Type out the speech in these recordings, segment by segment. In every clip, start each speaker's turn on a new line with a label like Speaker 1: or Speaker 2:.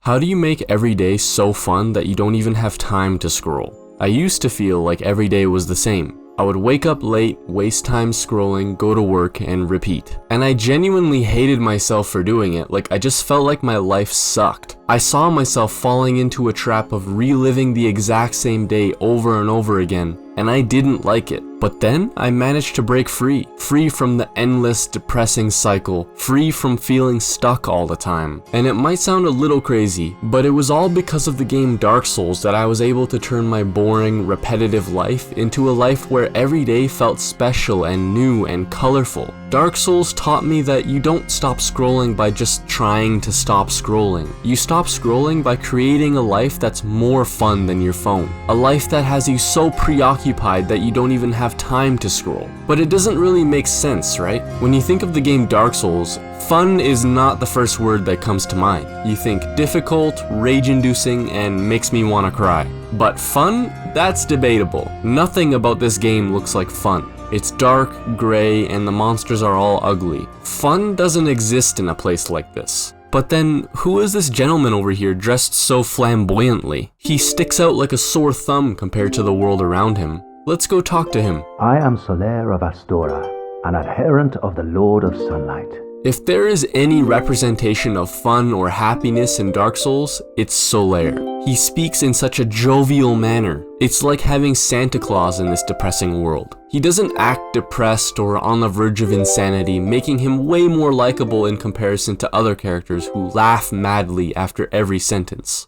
Speaker 1: How do you make every day so fun that you don't even have time to scroll? I used to feel like every day was the same. I would wake up late, waste time scrolling, go to work, and repeat. And I genuinely hated myself for doing it, like I just felt like my life sucked. I saw myself falling into a trap of reliving the exact same day over and over again, and I didn't like it. But then I managed to break free from the endless, depressing cycle, free from feeling stuck all the time. And it might sound a little crazy, but it was all because of the game Dark Souls that I was able to turn my boring, repetitive life into a life where every day felt special and new and colorful. Dark Souls taught me that you don't stop scrolling by just trying to stop scrolling. You stop scrolling by creating a life that's more fun than your phone. A life that has you so preoccupied that you don't even have time to scroll. But it doesn't really make sense, right? When you think of the game Dark Souls, fun is not the first word that comes to mind. You think difficult, rage-inducing, and makes me want to cry. But fun? That's debatable. Nothing about this game looks like fun. It's dark, gray, and the monsters are all ugly. Fun doesn't exist in a place like this. But then, who is this gentleman over here dressed so flamboyantly? He sticks out like a sore thumb compared to the world around him. Let's go talk to him.
Speaker 2: I am Solaire of Astora, an adherent of the Lord of Sunlight.
Speaker 1: If there is any representation of fun or happiness in Dark Souls, it's Solaire. He speaks in such a jovial manner. It's like having Santa Claus in this depressing world. He doesn't act depressed or on the verge of insanity, making him way more likable in comparison to other characters who laugh madly after every sentence.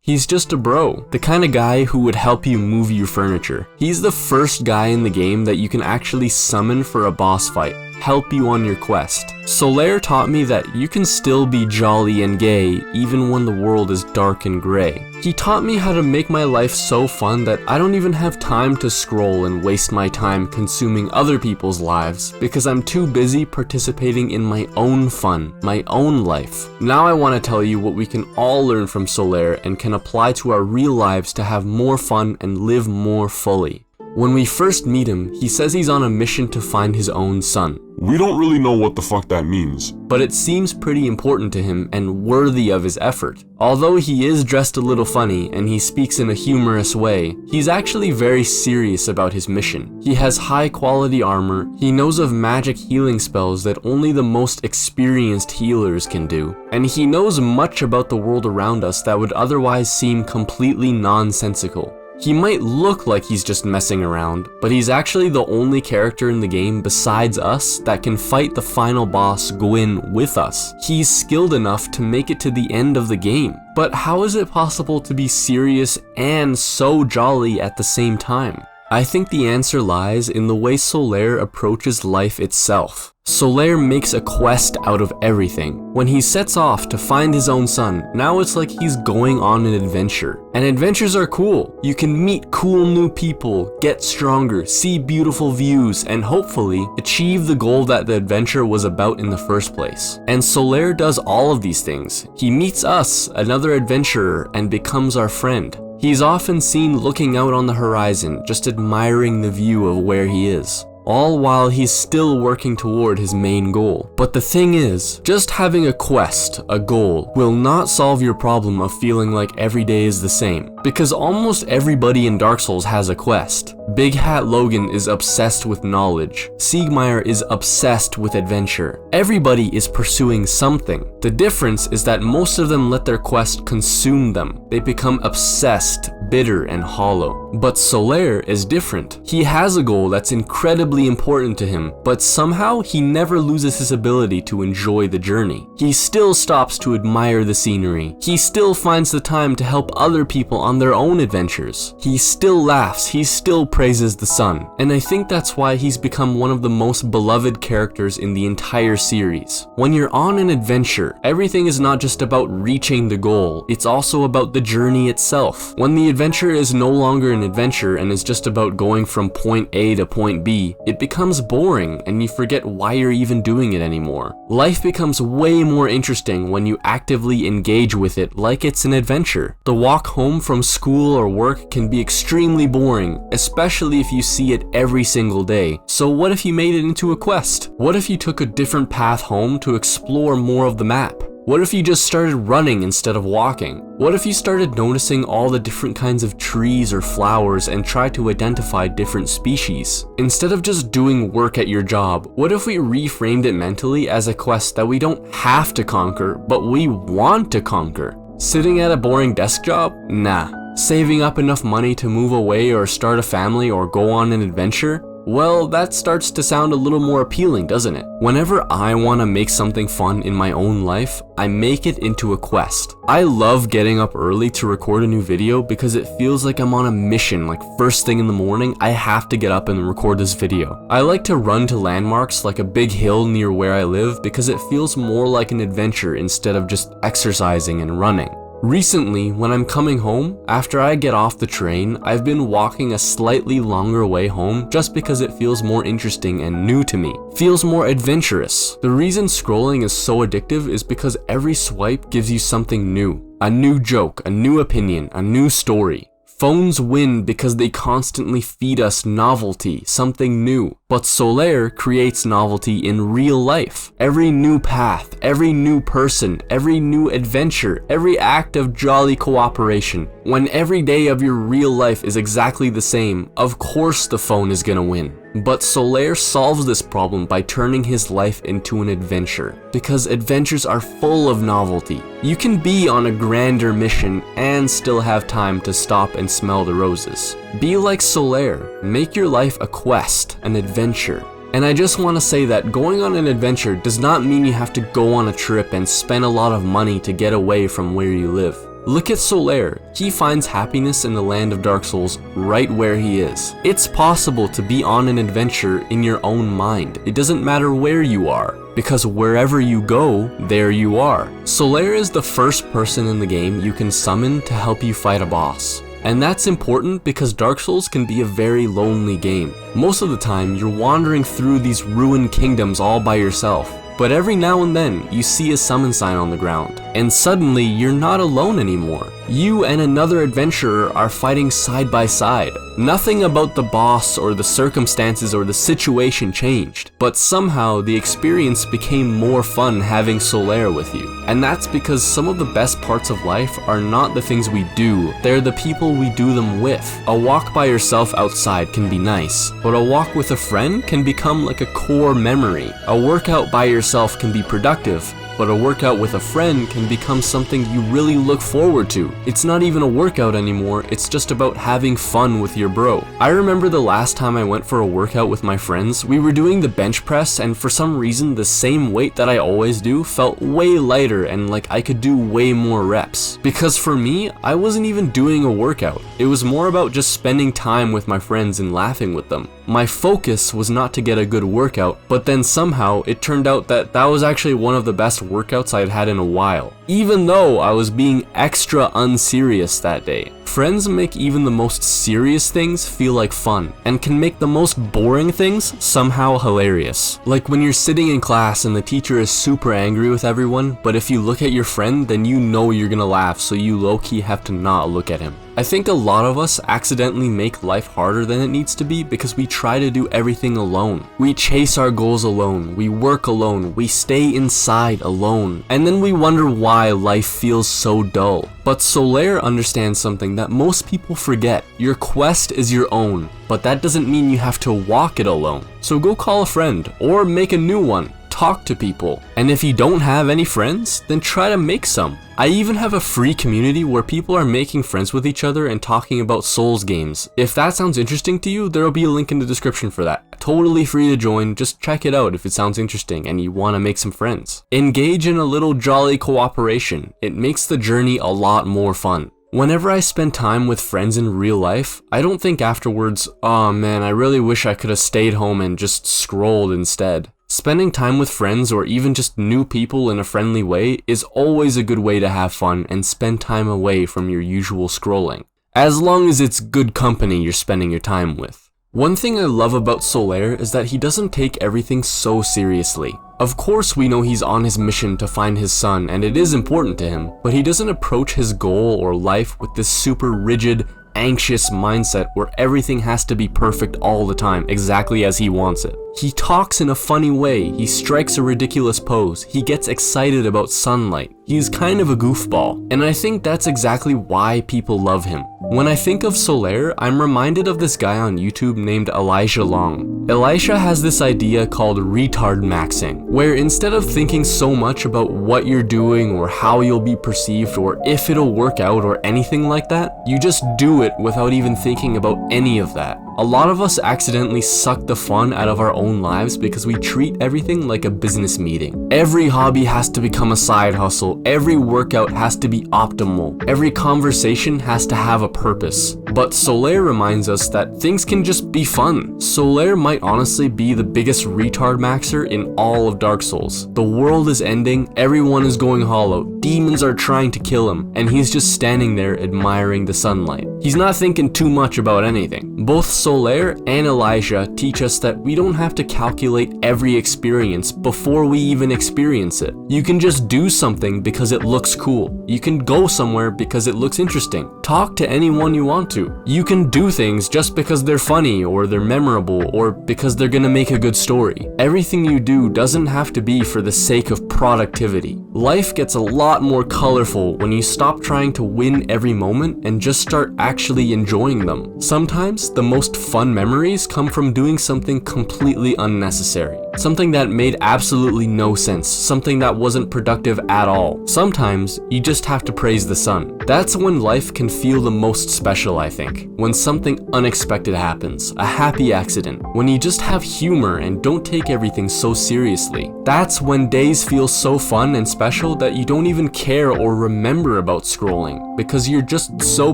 Speaker 1: He's just a bro, the kind of guy who would help you move your furniture. He's the first guy in the game that you can actually summon for a boss fight, help you on your quest. Solaire taught me that you can still be jolly and gay even when the world is dark and gray. He taught me how to make my life so fun that I don't even have time to scroll and waste my time consuming other people's lives because I'm too busy participating in my own fun, my own life. Now I want to tell you what we can all learn from Solaire and can apply to our real lives to have more fun and live more fully. When we first meet him, he says he's on a mission to find his own son.
Speaker 3: We don't really know what the fuck that means.
Speaker 1: But it seems pretty important to him and worthy of his effort. Although he is dressed a little funny and he speaks in a humorous way, he's actually very serious about his mission. He has high quality armor, he knows of magic healing spells that only the most experienced healers can do, and he knows much about the world around us that would otherwise seem completely nonsensical. He might look like he's just messing around, but he's actually the only character in the game besides us that can fight the final boss, Gwyn, with us. He's skilled enough to make it to the end of the game. But how is it possible to be serious and so jolly at the same time? I think the answer lies in the way Solaire approaches life itself. Solaire makes a quest out of everything. When he sets off to find his own son, now it's like he's going on an adventure. And adventures are cool. You can meet cool new people, get stronger, see beautiful views, and hopefully achieve the goal that the adventure was about in the first place. And Solaire does all of these things. He meets us, another adventurer, and becomes our friend. He's often seen looking out on the horizon, just admiring the view of where he is, all while he's still working toward his main goal. But the thing is, just having a quest, a goal, will not solve your problem of feeling like every day is the same, because almost everybody in Dark Souls has a quest. Big Hat Logan is obsessed with knowledge. Siegmeyer is obsessed with adventure. Everybody is pursuing something. The difference is that most of them let their quest consume them. They become obsessed, bitter, and hollow. But Solaire is different. He has a goal that's incredibly important to him, but somehow he never loses his ability to enjoy the journey. He still stops to admire the scenery. He still finds the time to help other people on their own adventures. He still laughs. He still praises the sun. And I think that's why he's become one of the most beloved characters in the entire series. When you're on an adventure, everything is not just about reaching the goal, it's also about the journey itself. When the adventure is no longer an adventure and is just about going from point A to point B, it becomes boring and you forget why you're even doing it anymore. Life becomes way more interesting when you actively engage with it like it's an adventure. The walk home from school or work can be extremely boring, especially if you see it every single day. So what if you made it into a quest? What if you took a different path home to explore more of the map? What if you just started running instead of walking? What if you started noticing all the different kinds of trees or flowers and tried to identify different species? Instead of just doing work at your job, what if we reframed it mentally as a quest that we don't have to conquer, but we want to conquer? Sitting at a boring desk job? Nah. Saving up enough money to move away or start a family or go on an adventure? Well, that starts to sound a little more appealing, doesn't it? Whenever I want to make something fun in my own life, I make it into a quest. I love getting up early to record a new video because it feels like I'm on a mission, like first thing in the morning, I have to get up and record this video. I like to run to landmarks like a big hill near where I live because it feels more like an adventure instead of just exercising and running. Recently, when I'm coming home, after I get off the train, I've been walking a slightly longer way home just because it feels more interesting and new to me. Feels more adventurous. The reason scrolling is so addictive is because every swipe gives you something new. A new joke, a new opinion, a new story. Phones win because they constantly feed us novelty, something new. But Solaire creates novelty in real life. Every new path, every new person, every new adventure, every act of jolly cooperation. When every day of your real life is exactly the same, of course the phone is gonna win. But Solaire solves this problem by turning his life into an adventure, because adventures are full of novelty. You can be on a grander mission and still have time to stop and smell the roses. Be like Solaire, make your life a quest, an adventure. And I just want to say that going on an adventure does not mean you have to go on a trip and spend a lot of money to get away from where you live. Look at Solaire. He finds happiness in the land of Dark Souls right where he is. It's possible to be on an adventure in your own mind. It doesn't matter where you are, because wherever you go, there you are. Solaire is the first person in the game you can summon to help you fight a boss. And that's important because Dark Souls can be a very lonely game. Most of the time, you're wandering through these ruined kingdoms all by yourself. But every now and then, you see a summon sign on the ground, and suddenly you're not alone anymore. You and another adventurer are fighting side by side. Nothing about the boss or the circumstances or the situation changed, but somehow the experience became more fun having Solaire with you. And that's because some of the best parts of life are not the things we do, they're the people we do them with. A walk by yourself outside can be nice, but a walk with a friend can become like a core memory. A workout by yourself can be productive, but a workout with a friend can become something you really look forward to. It's not even a workout anymore, it's just about having fun with your bro. I remember the last time I went for a workout with my friends, we were doing the bench press, and for some reason the same weight that I always do felt way lighter and like I could do way more reps. Because for me, I wasn't even doing a workout. It was more about just spending time with my friends and laughing with them. My focus was not to get a good workout, but then somehow it turned out that that was actually one of the best workouts I had had in a while, even though I was being extra unserious that day. Friends make even the most serious things feel like fun, and can make the most boring things somehow hilarious. Like when you're sitting in class and the teacher is super angry with everyone, but if you look at your friend, then you know you're gonna laugh, so you low-key have to not look at him. I think a lot of us accidentally make life harder than it needs to be because we try to do everything alone. We chase our goals alone, we work alone, we stay inside alone, and then we wonder why life feels so dull. But Solaire understands something that most people forget. Your quest is your own, but that doesn't mean you have to walk it alone. So go call a friend, or make a new one. Talk to people. And if you don't have any friends, then try to make some. I even have a free community where people are making friends with each other and talking about Souls games. If that sounds interesting to you, there'll be a link in the description for that. Totally free to join, just check it out if it sounds interesting and you want to make some friends. Engage in a little jolly cooperation. It makes the journey a lot more fun. Whenever I spend time with friends in real life, I don't think afterwards, oh man, I really wish I could have stayed home and just scrolled instead. Spending time with friends or even just new people in a friendly way is always a good way to have fun and spend time away from your usual scrolling. As long as it's good company you're spending your time with. One thing I love about Solaire is that he doesn't take everything so seriously. Of course we know he's on his mission to find his son and it is important to him, but he doesn't approach his goal or life with this super rigid, anxious mindset where everything has to be perfect all the time, exactly as he wants it. He talks in a funny way, he strikes a ridiculous pose, he gets excited about sunlight. He's kind of a goofball, and I think that's exactly why people love him. When I think of Solaire, I'm reminded of this guy on YouTube named Elijah Long. Elisha has this idea called retard maxing, where instead of thinking so much about what you're doing or how you'll be perceived or if it'll work out or anything like that, you just do it without even thinking about any of that. A lot of us accidentally suck the fun out of our own lives because we treat everything like a business meeting. Every hobby has to become a side hustle, every workout has to be optimal, every conversation has to have a purpose. But Solaire reminds us that things can just be fun. Solaire might honestly be the biggest retard maxer in all of Dark Souls. The world is ending, everyone is going hollow, demons are trying to kill him, and he's just standing there admiring the sunlight. He's not thinking too much about anything. Both Solaire and Elijah teach us that we don't have to calculate every experience before we even experience it. You can just do something because it looks cool. You can go somewhere because it looks interesting. Talk to anyone you want to. You can do things just because they're funny or they're memorable or because they're gonna make a good story. Everything you do doesn't have to be for the sake of productivity. Life gets a lot more colorful when you stop trying to win every moment and just start actually enjoying them. Sometimes the most fun memories come from doing something completely unnecessary. Something that made absolutely no sense, something that wasn't productive at all. Sometimes you just have to praise the sun. That's when life can feel the most special, I think. When something unexpected happens, a happy accident, when you just have humor and don't take everything so seriously. That's when days feel so fun and special that you don't even care or remember about scrolling, because you're just so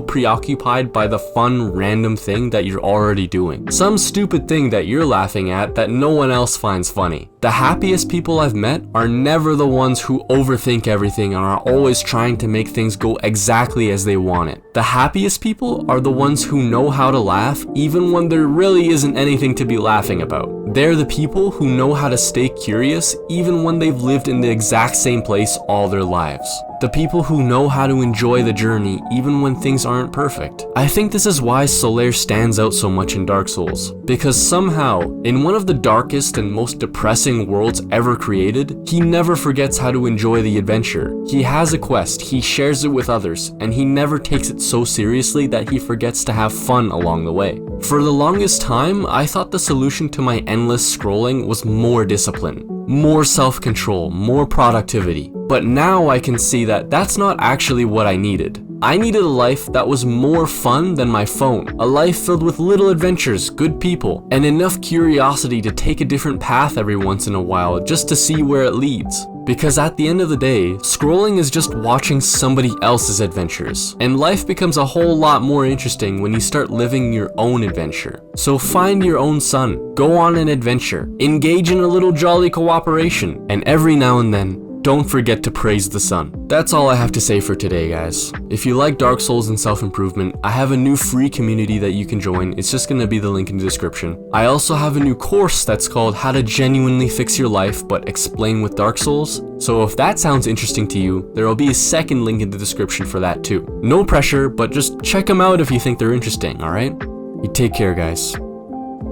Speaker 1: preoccupied by the fun random thing that you're already doing. Some stupid thing that you're laughing at that no one else finds funny. The happiest people I've met are never the ones who overthink everything and are always trying to make things go exactly as they want it. The happiest people are the ones who know how to laugh even when there really isn't anything to be laughing about. They're the people who know how to stay curious even when they've lived in the exact same place all their lives. The people who know how to enjoy the journey even when things aren't perfect. I think this is why Solaire stands out so much in Dark Souls, because somehow, in one of the darkest and most depressing worlds ever created, he never forgets how to enjoy the adventure. He has a quest, he shares it with others, and he never takes it so seriously that he forgets to have fun along the way. For the longest time, I thought the solution to my endless scrolling was more discipline, more self-control, more productivity. But now I can see that that's not actually what I needed. I needed a life that was more fun than my phone. A life filled with little adventures, good people, and enough curiosity to take a different path every once in a while just to see where it leads. Because at the end of the day, scrolling is just watching somebody else's adventures, and life becomes a whole lot more interesting when you start living your own adventure. So find your own sun, go on an adventure, engage in a little jolly cooperation, and every now and then, don't forget to praise the sun. That's all I have to say for today, guys. If you like Dark Souls and self-improvement, I have a new free community that you can join. It's just gonna be the link in the description. I also have a new course that's called How to Genuinely Fix Your Life but Explain with Dark Souls. So if that sounds interesting to you, there will be a second link in the description for that too. No pressure, but just check them out if you think they're interesting, alright? You take care, guys.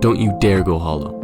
Speaker 1: Don't you dare go hollow.